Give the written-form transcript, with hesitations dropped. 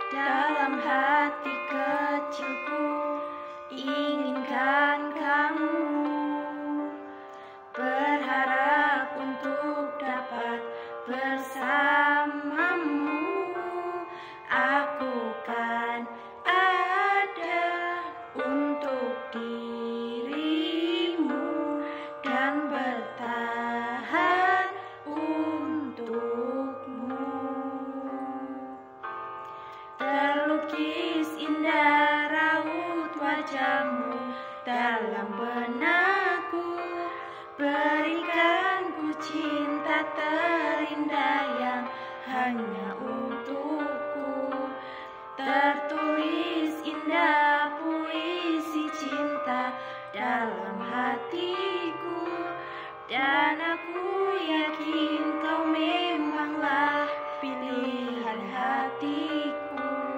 Dalam hati kecilku inginkan kamu, berharap untuk dapat bersamamu. Aku kan ada untuk dirimu dan bertahan untukmu. Terlukis indah raut wajahmu dalam benakku, berikan ku cinta terindah yang hanya untukku. Tertulis indah puisi cinta dalam hatiku, dan aku yakin kau